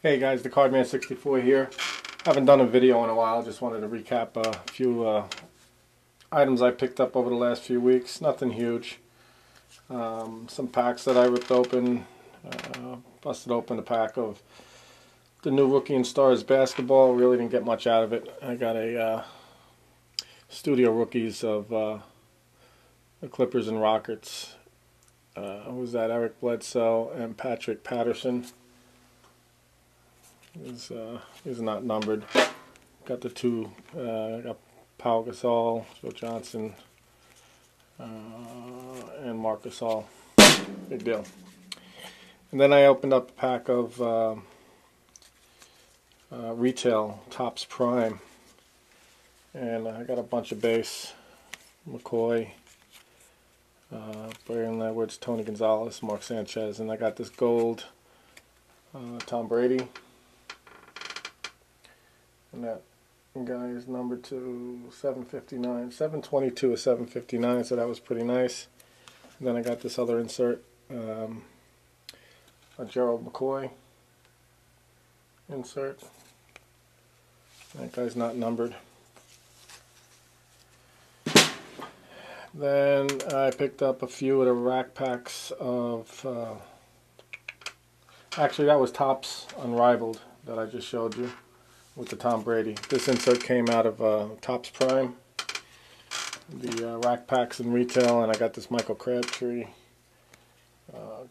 Hey guys, the Cardman64 here. Haven't done a video in a while, just wanted to recap a few items I picked up over the last few weeks. Nothing huge. Some packs that I ripped open. Busted open a pack of the new Rookie and Stars basketball. Really didn't get much out of it. I got a studio rookies of the Clippers and Rockets. Who was that? Eric Bledsoe and Patrick Patterson. These are not numbered. Got the two. Got Pau Gasol, Joe Johnson, and Marc Gasol. Big deal. And then I opened up a pack of retail Topps Prime, and I got a bunch of base. McCoy, Braylon Edwards, Tony Gonzalez, Mark Sanchez, and I got this gold Tom Brady. And that guy is numbered to 759, 722 or 759, so that was pretty nice. And then I got this other insert, a Gerald McCoy insert. That guy's not numbered. Then I picked up a few of the rack packs of, actually that was Topps Unrivaled that I just showed you, with the Tom Brady. This insert came out of Topps Prime, the rack packs in retail, and I got this Michael Crabtree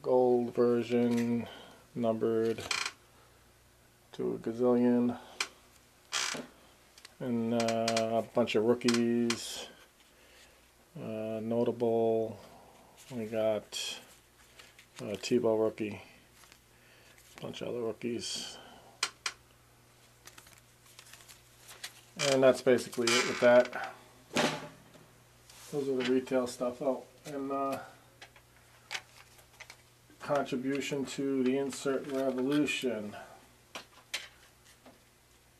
gold version, numbered to a gazillion, and a bunch of rookies. Notable, we got Tebow rookie, a bunch of other rookies. And that's basically it with that. Those are the retail stuff. Oh, and contribution to the insert revolution.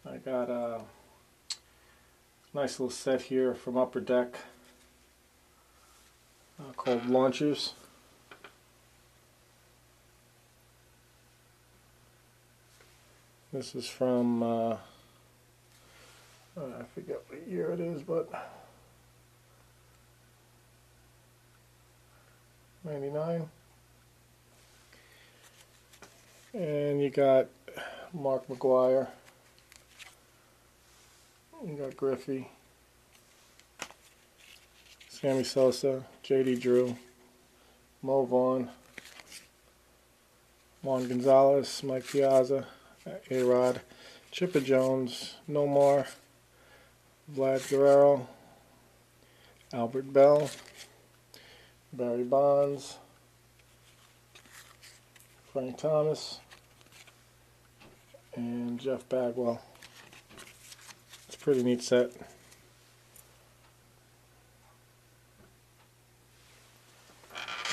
I got a nice little set here from Upper Deck called Launchers. This is from I forget what year it is, but 99. And you got Mark McGuire. You got Griffey, Sammy Sosa, J.D. Drew, Mo Vaughn, Juan Gonzalez, Mike Piazza, A-Rod, Chipper Jones, Nomar, Vlad Guerrero, Albert Bell, Barry Bonds, Frank Thomas, and Jeff Bagwell. It's a pretty neat set.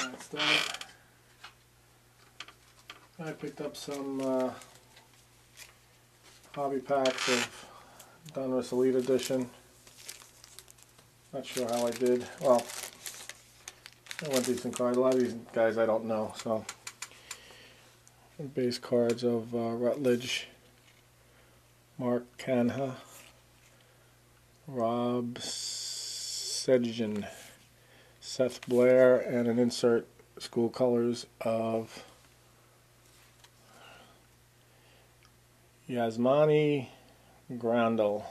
That's that. I picked up some hobby packs of Donruss Elite Edition. Not sure how I did. Well, I went decent cards. A lot of these guys I don't know. So, base cards of Rutledge, Mark Canha, Rob Sedgen, Seth Blair, and an insert school colors of Yasmani Grandal.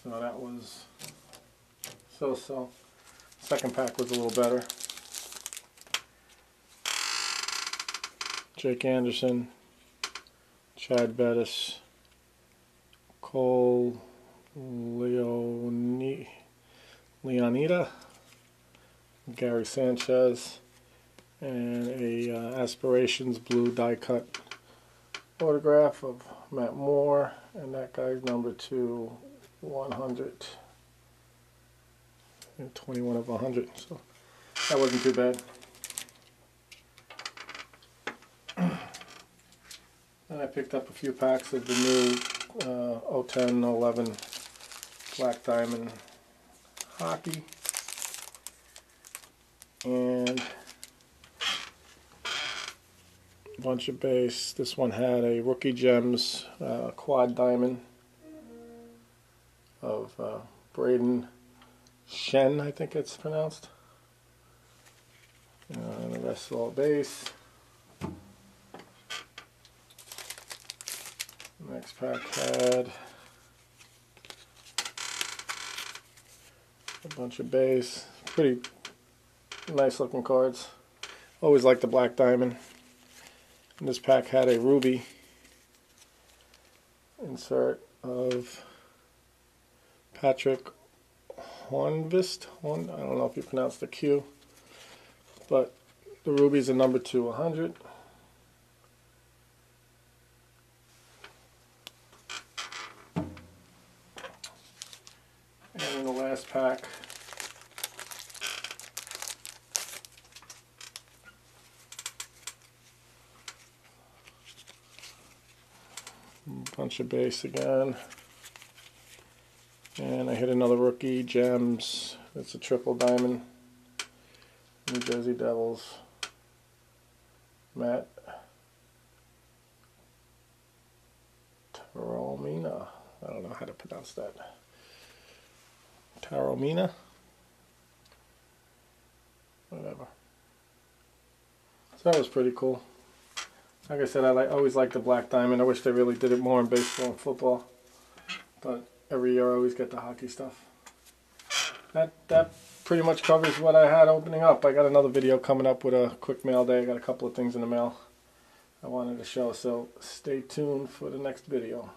So that was so-so. Second pack was a little better. Jake Anderson, Chad Bettis, Cole Leonida, Gary Sanchez, and a Aspirations blue die cut autograph of Matt Moore, and that guy's number to 100, and 21 of 100, so that wasn't too bad. And I picked up a few packs of the new 010, 011 Black Diamond hockey, and bunch of base. This one had a Rookie Gems quad diamond of Braden Shen, I think it's pronounced. And the rest is all base. Next pack had a bunch of base. Pretty nice looking cards. Always like the black diamond. And this pack had a ruby insert of Patrick Hornqvist. I don't know if you pronounce the Q, but the ruby's a number 2/100. And in the last pack, a bunch of base again. And I hit another Rookie Gems. It's a triple diamond. New Jersey Devils. Matt Taromina. I don't know how to pronounce that. Taromina? Whatever. So that was pretty cool. Like I said, I always like the black diamond. I wish they really did it more in baseball and football. But every year I always get the hockey stuff. That pretty much covers what I had opening up. I got another video coming up with a quick mail day. I got a couple of things in the mail I wanted to show, so stay tuned for the next video.